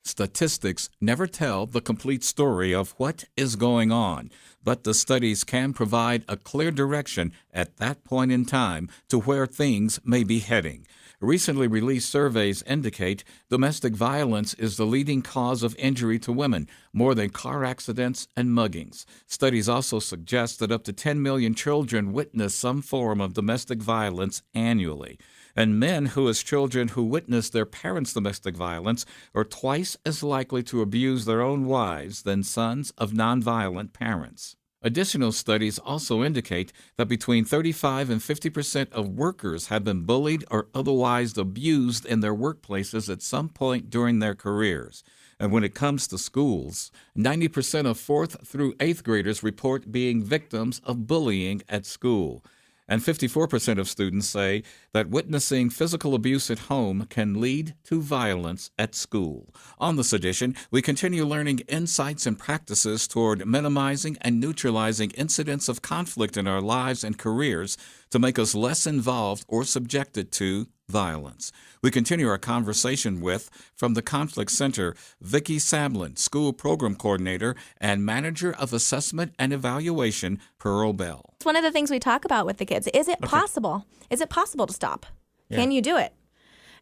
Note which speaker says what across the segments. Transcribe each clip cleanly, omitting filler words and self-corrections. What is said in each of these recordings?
Speaker 1: Statistics never tell the complete story of what is going on, but the studies can provide a clear direction at that point in time to where things may be heading. Recently released surveys indicate domestic violence is the leading cause of injury to women, more than car accidents and muggings. Studies also suggest that up to 10 million children witness some form of domestic violence annually. And men who, as children who witness their parents' domestic violence, are twice as likely to abuse their own wives than sons of nonviolent parents. Additional studies also indicate that between 35 and 50% of workers have been bullied or otherwise abused in their workplaces at some point during their careers. And when it comes to schools, 90% of 4th through 8th graders report being victims of bullying at school. And 54% of students say that witnessing physical abuse at home can lead to violence at school. On this edition, we continue learning insights and practices toward minimizing and neutralizing incidents of conflict in our lives and careers to make us less involved or subjected to violence. We continue our conversation with, from the Conflict Center, Vickie Samlin, School Program Coordinator and Manager of Assessment and Evaluation, Pearl Bell.
Speaker 2: It's one of the things we talk about with the kids. Is it possible? Is it possible to stop? Yeah. Can you do it?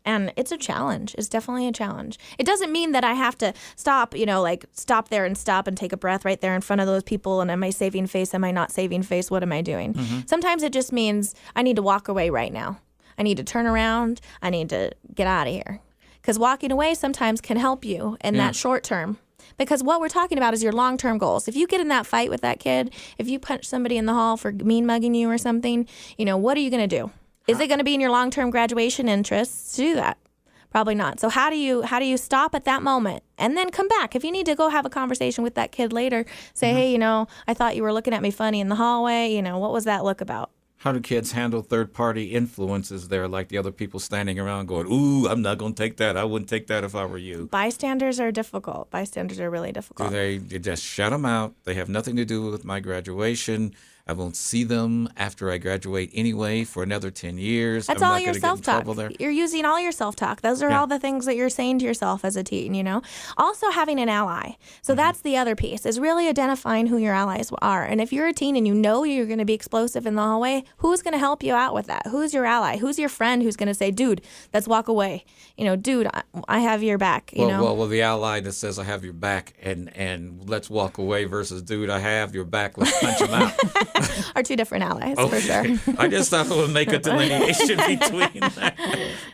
Speaker 2: And it's a challenge. It's definitely a challenge. It doesn't mean that I have to stop, stop there and stop and take a breath right there in front of those people. And am I saving face? Am I not saving face? What am I doing? Mm-hmm. Sometimes it just means I need to walk away right now. I need to turn around. I need to get out of here. Because walking away sometimes can help you in that short term. Because what we're talking about is your long-term goals. If you get in that fight with that kid, if you punch somebody in the hall for mean mugging you or something, what are you going to do? Is it going to be in your long-term graduation interests to do that? Probably not. So how do you stop at that moment and then come back? If you need to go have a conversation with that kid later, say, hey, I thought you were looking at me funny in the hallway. What was that look about?
Speaker 1: How do kids handle third-party influences there, like the other people standing around going, ooh, I'm not going to take that. I wouldn't take that if I were you.
Speaker 2: Bystanders are difficult. Bystanders are really difficult.
Speaker 1: You just shut them out. They have nothing to do with my graduation. I won't see them after I graduate anyway for another 10 years.
Speaker 2: That's all your self-talk. You're using all your self-talk. Those are all the things that you're saying to yourself as a teen, Also having an ally. So that's the other piece, is really identifying who your allies are. And if you're a teen and you know you're going to be explosive in the hallway, who's going to help you out with that? Who's your ally? Who's your friend who's going to say, dude, let's walk away. Dude, I have your back,
Speaker 1: Well, the ally that says I have your back and let's walk away versus, dude, I have your back, let's punch him out.
Speaker 2: Are two different allies, for sure.
Speaker 1: I just thought it would make a delineation between that.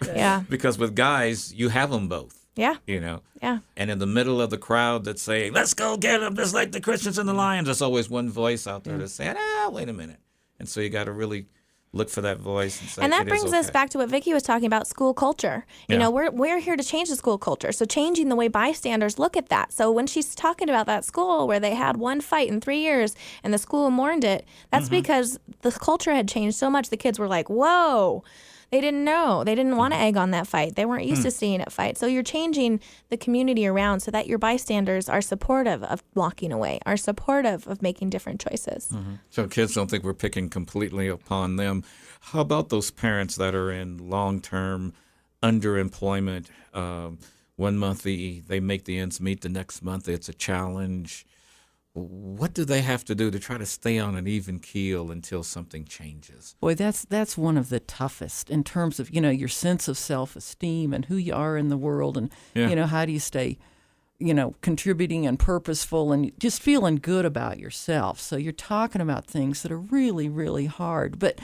Speaker 2: Yeah.
Speaker 1: Because with guys, you have them both.
Speaker 2: Yeah.
Speaker 1: Yeah. And in the middle of the crowd that's saying, let's go get them, just like the Christians and the Lions, there's always one voice out there that's saying, wait a minute. And so you got to really look for that voice and say,
Speaker 2: and that brings us back to what Vickie was talking about, school culture. We're here to change the school culture. So changing the way bystanders look at that. So when she's talking about that school where they had one fight in 3 years and the school mourned it, that's because the culture had changed so much. The kids were like, whoa. They didn't know. They didn't want to egg on that fight. They weren't used to seeing it fight. So you're changing the community around so that your bystanders are supportive of walking away, are supportive of making different choices.
Speaker 1: So kids don't think we're picking completely upon them. How about those parents that are in long-term underemployment? 1 month they make the ends meet, the next month it's a challenge. What do they have to do to try to stay on an even keel until something changes?
Speaker 3: Boy, that's one of the toughest in terms of, your sense of self-esteem and who you are in the world and, how do you stay, contributing and purposeful and just feeling good about yourself. So you're talking about things that are really, really hard. But,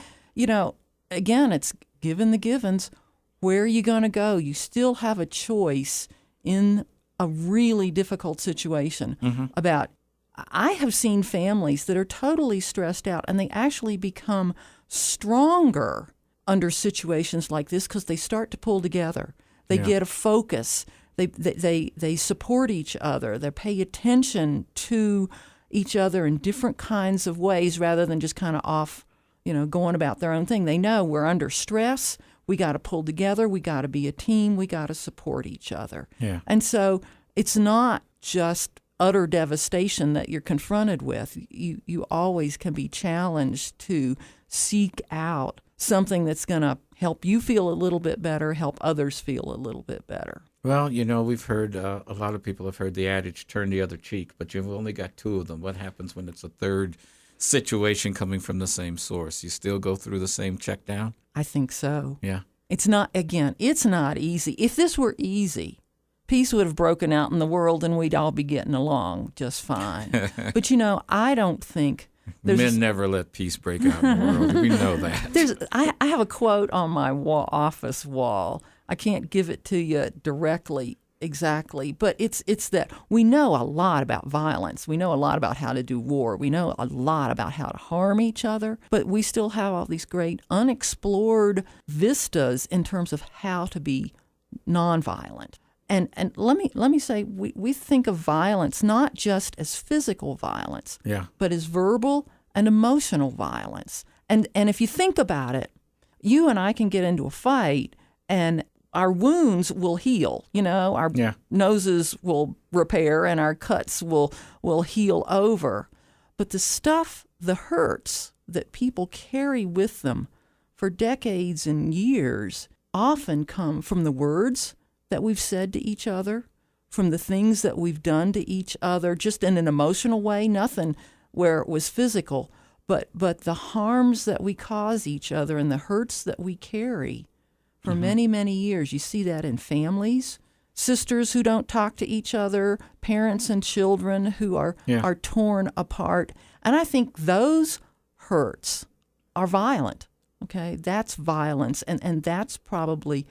Speaker 3: again, it's given the givens. Where are you going to go? You still have a choice in a really difficult situation about. I have seen families that are totally stressed out, and they actually become stronger under situations like this because they start to pull together. They get a focus. They support each other. They pay attention to each other in different kinds of ways rather than just kind of off, going about their own thing. They know we're under stress. We got to pull together. We got to be a team. We got to support each other.
Speaker 1: Yeah.
Speaker 3: And so it's not just utter devastation that you're confronted with. You always can be challenged to seek out something that's going to help you feel a little bit better, help others feel a little bit better.
Speaker 1: Well, we've heard a lot of people have heard the adage "turn the other cheek," but you've only got two of them. What happens when it's a third situation coming from the same source? You still go through the same check down?
Speaker 3: I think so.
Speaker 1: Yeah.
Speaker 3: It's not easy. If this were easy, peace would have broken out in the world and we'd all be getting along just fine. But, I don't think
Speaker 1: Men never let peace break out in the world. We know that.
Speaker 3: I have a quote on my office wall. I can't give it to you directly exactly, but it's that we know a lot about violence. We know a lot about how to do war. We know a lot about how to harm each other, but we still have all these great unexplored vistas in terms of how to be nonviolent. And let me say, we think of violence not just as physical violence, but as verbal and emotional violence. And if you think about it, you and I can get into a fight and our wounds will heal. Our noses will repair and our cuts will heal over. But the hurts that people carry with them for decades and years often come from the words that we've said to each other, from the things that we've done to each other, just in an emotional way, nothing where it was physical, but the harms that we cause each other and the hurts that we carry for many, many years. You see that in families, sisters who don't talk to each other, parents and children who are torn apart. And I think those hurts are violent, okay? That's violence, and that's probably...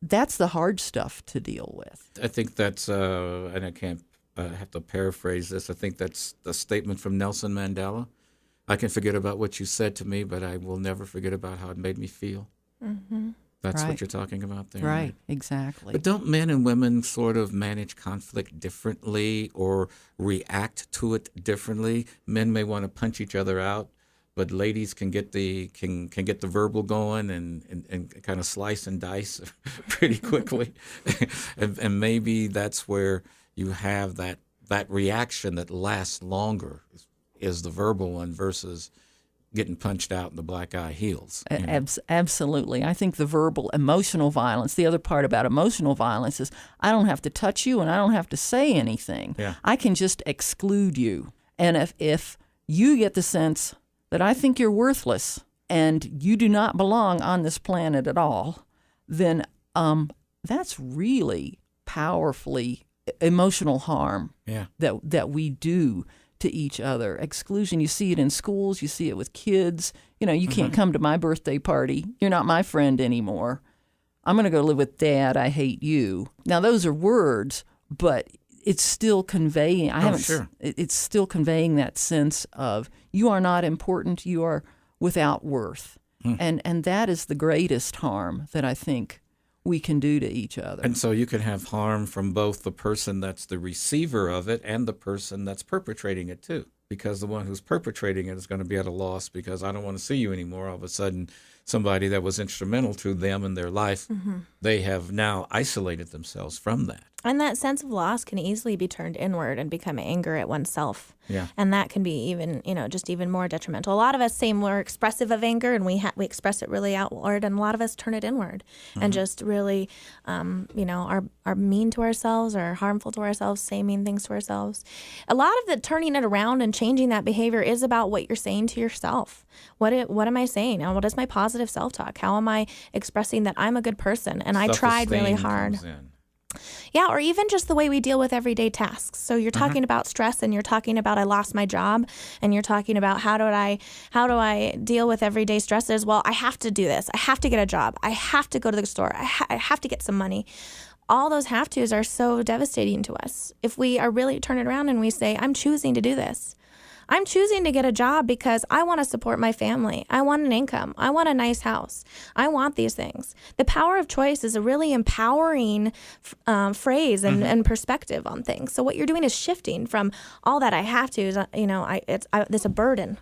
Speaker 3: That's the hard stuff to deal with.
Speaker 1: I think that's, and I can't have to paraphrase this, I think that's the statement from Nelson Mandela. I can forget about what you said to me, but I will never forget about how it made me feel. Mm-hmm. That's what you're talking about there.
Speaker 3: Right, exactly.
Speaker 1: But don't men and women sort of manage conflict differently or react to it differently? Men may want to punch each other out, but ladies can get the verbal going and kind of slice and dice pretty quickly, and maybe that's where you have that reaction that lasts longer is the verbal one versus getting punched out in the black eye heels.
Speaker 3: Absolutely. I think the verbal emotional violence, the other part about emotional violence is I don't have to touch you and I don't have to say anything.
Speaker 1: Yeah.
Speaker 3: I can just exclude you. And if you get the sense that I think you're worthless and you do not belong on this planet at all, then that's really powerfully emotional harm that we do to each other. Exclusion, you see it in schools, you see it with kids. You can't come to my birthday party. You're not my friend anymore. I'm going to go live with Dad. I hate you. Now, those are words, but it's still conveying. It's still conveying that sense of you are not important. You are without worth, and that is the greatest harm that I think we can do to each other.
Speaker 1: And so you can have harm from both the person that's the receiver of it and the person that's perpetrating it too, because the one who's perpetrating it is going to be at a loss because I don't want to see you anymore. All of a sudden, somebody that was instrumental to them in their life, they have now isolated themselves from that.
Speaker 2: And that sense of loss can easily be turned inward and become anger at oneself.
Speaker 1: Yeah.
Speaker 2: And that can be even, just even more detrimental. A lot of us say we're expressive of anger and we express it really outward, and a lot of us turn it inward and just really, are mean to ourselves or harmful to ourselves, say mean things to ourselves. A lot of the turning it around and changing that behavior is about what you're saying to yourself. What am I saying? Now, what is my positive self-talk? How am I expressing that I'm a good person and I tried really hard? Yeah, or even just the way we deal with everyday tasks. So you're talking about stress, and you're talking about I lost my job, and you're talking about how do I deal with everyday stresses? Well, I have to do this. I have to get a job. I have to go to the store. I have to get some money. All those have tos are so devastating to us. If we are really turn it around and we say, I'm choosing to do this. I'm choosing to get a job because I want to support my family. I want an income. I want a nice house. I want these things. The power of choice is a really empowering phrase and perspective on things. So what you're doing is shifting from all that I have to, it's a burden,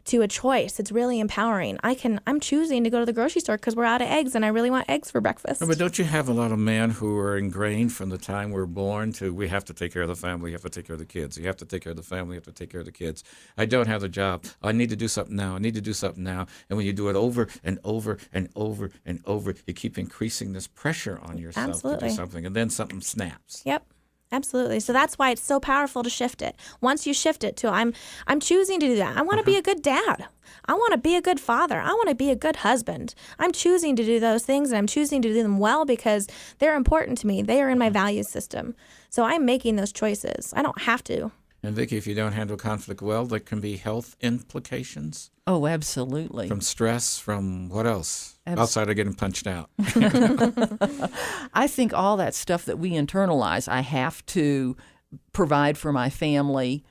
Speaker 2: to a choice. It's really empowering. I'm choosing to go to the grocery store because we're out of eggs and I really want eggs for breakfast.
Speaker 1: No, but don't you have a lot of men who are ingrained from the time we're born to we have to take care of the family, you have to take care of the kids, you have to take care of the family, you have to take care of the kids. I don't have the job. I need to do something now. I need to do something now. And when you do it over and over and over and over, you keep increasing this pressure on yourself
Speaker 2: Absolutely.
Speaker 1: to do something, and then something snaps.
Speaker 2: Yep. Absolutely. So that's why it's so powerful to shift it. Once you shift it to I'm choosing to do that. I want to be a good dad. I want to be a good father. I want to be a good husband. I'm choosing to do those things, and I'm choosing to do them well because they're important to me. They are in my value system. So I'm making those choices. I don't have to.
Speaker 1: And Vickie, if you don't handle conflict well, there can be health implications.
Speaker 3: Oh, absolutely.
Speaker 1: From stress, from what else? Outside of getting punched out.
Speaker 3: I think all that stuff that we internalize, I have to provide for my family,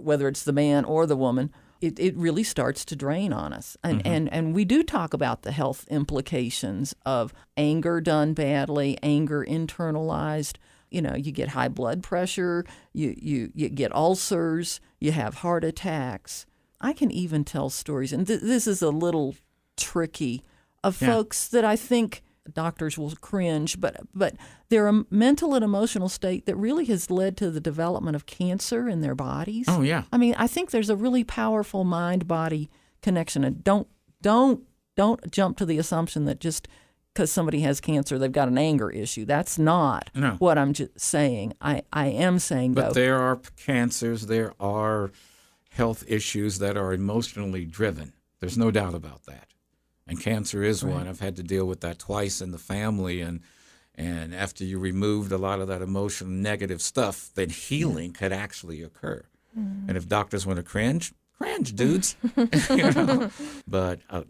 Speaker 3: whether it's the man or the woman, it really starts to drain on us. And we do talk about the health implications of anger done badly, anger internalized. You know, you get high blood pressure, you get ulcers, you have heart attacks. I can even tell stories, and this is a little tricky, of folks that I think doctors will cringe, but they're a mental and emotional state that really has led to the development of cancer in their bodies.
Speaker 1: Oh, yeah.
Speaker 3: I mean, I think there's a really powerful mind-body connection, and don't jump to the assumption that just because somebody has cancer, they've got an anger issue. That's not what I'm just saying. I am saying,
Speaker 1: but
Speaker 3: though.
Speaker 1: There are cancers, there are health issues that are emotionally driven. There's no doubt about that. And cancer is one. I've had to deal with that twice in the family. And after you removed a lot of that emotional negative stuff, then healing could actually occur. Mm. And if doctors want to cringe, dudes. You know? But, a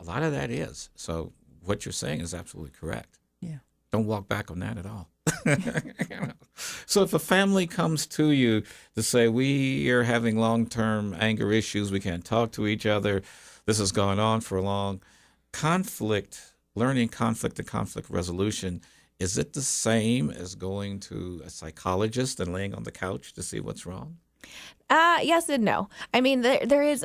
Speaker 1: lot of that is. So what you're saying is absolutely correct.
Speaker 3: Yeah.
Speaker 1: Don't walk back on that at all. So if a family comes to you to say, we are having long-term anger issues, we can't talk to each other, this has gone on for long, learning conflict and conflict resolution, is it the same as going to a psychologist and laying on the couch to see what's wrong?
Speaker 2: Yes and no. I mean,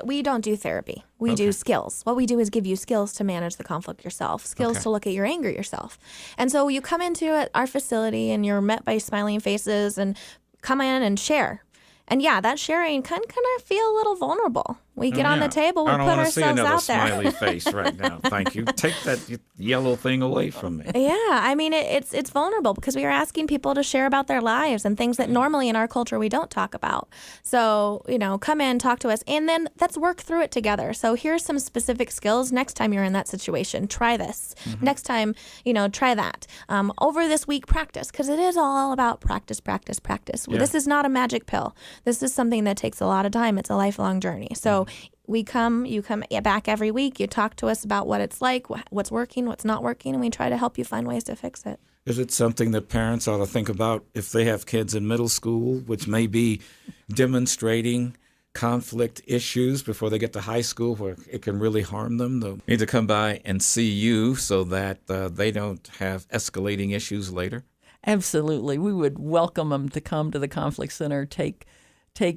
Speaker 2: we don't do therapy. We do skills. What we do is give you skills to manage the conflict yourself, skills to look at your anger yourself. And so you come into our facility and you're met by smiling faces and come in and share. And that sharing can kind of feel a little vulnerable. We get on the table, we put ourselves out there.
Speaker 1: I don't want to see another smiley face right now. Thank you. Take that yellow thing away from me.
Speaker 2: Yeah, I mean, it's vulnerable because we are asking people to share about their lives and things that normally in our culture we don't talk about. So, come in, talk to us, and then let's work through it together. So here's some specific skills. Next time you're in that situation, try this. Mm-hmm. Next time, try that. Over this week, practice, because it is all about practice. Yeah. This is not a magic pill. This is something that takes a lot of time. It's a lifelong journey. So you come back every week, you talk to us about what it's like, what's working, what's not working, and we try to help you find ways to fix it.
Speaker 1: Is it something that parents ought to think about if they have kids in middle school, which may be demonstrating conflict issues before they get to high school where it can really harm them? They'll need to come by and see you so that they don't have escalating issues later?
Speaker 3: Absolutely. We would welcome them to come to the Conflict Center, take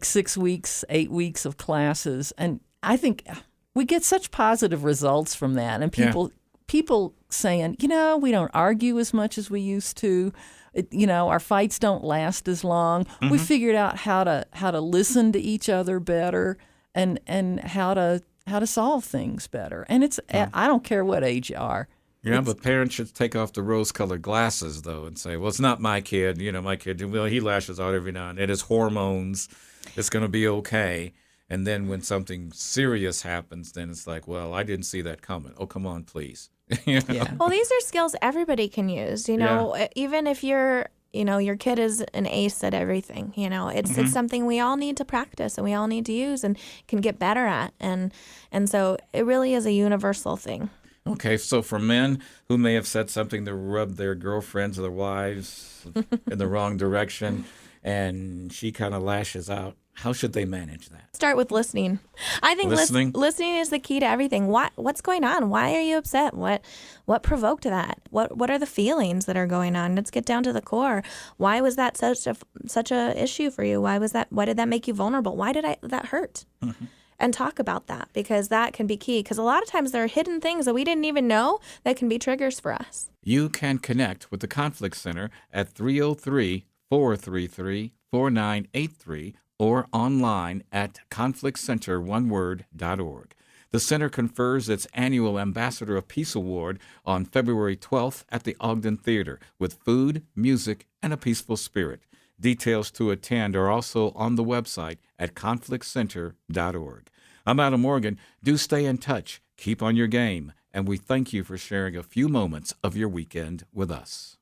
Speaker 3: 6 weeks, 8 weeks of classes. And I think we get such positive results from that. And people saying, we don't argue as much as we used to. Our fights don't last as long. Mm-hmm. We figured out how to listen to each other better and how to solve things better. And it's I don't care what age you are.
Speaker 1: Yeah, but parents should take off the rose-colored glasses, though, and say, well, it's not my kid. My kid, well, he lashes out every now and then. It's hormones. It's going to be okay. And then when something serious happens, then it's like, well, I didn't see that coming. Oh, come on, please.
Speaker 3: Yeah.
Speaker 2: Well, these are skills everybody can use, even if your kid is an ace at everything, it's something we all need to practice and we all need to use and can get better at. And so it really is a universal thing.
Speaker 1: Okay, so for men who may have said something to rub their girlfriends or their wives in the wrong direction, and she kind of lashes out, how should they manage that?
Speaker 2: Start with listening. I think listening is the key to everything. What's going on? Why are you upset? What provoked that? What are the feelings that are going on? Let's get down to the core. Why was that such a issue for you? Why did that make you vulnerable? Why did that hurt? Mm-hmm. and talk about that, because that can be key. Because a lot of times there are hidden things that we didn't even know that can be triggers for us.
Speaker 1: You can connect with the Conflict Center at 303-433-4983 or online at conflictcenteroneword.org. The center confers its annual Ambassador of Peace Award on February 12th at the Ogden Theater with food, music, and a peaceful spirit. Details to attend are also on the website at conflictcenter.org. I'm Adam Morgan. Do stay in touch, keep on your game, and we thank you for sharing a few moments of your weekend with us.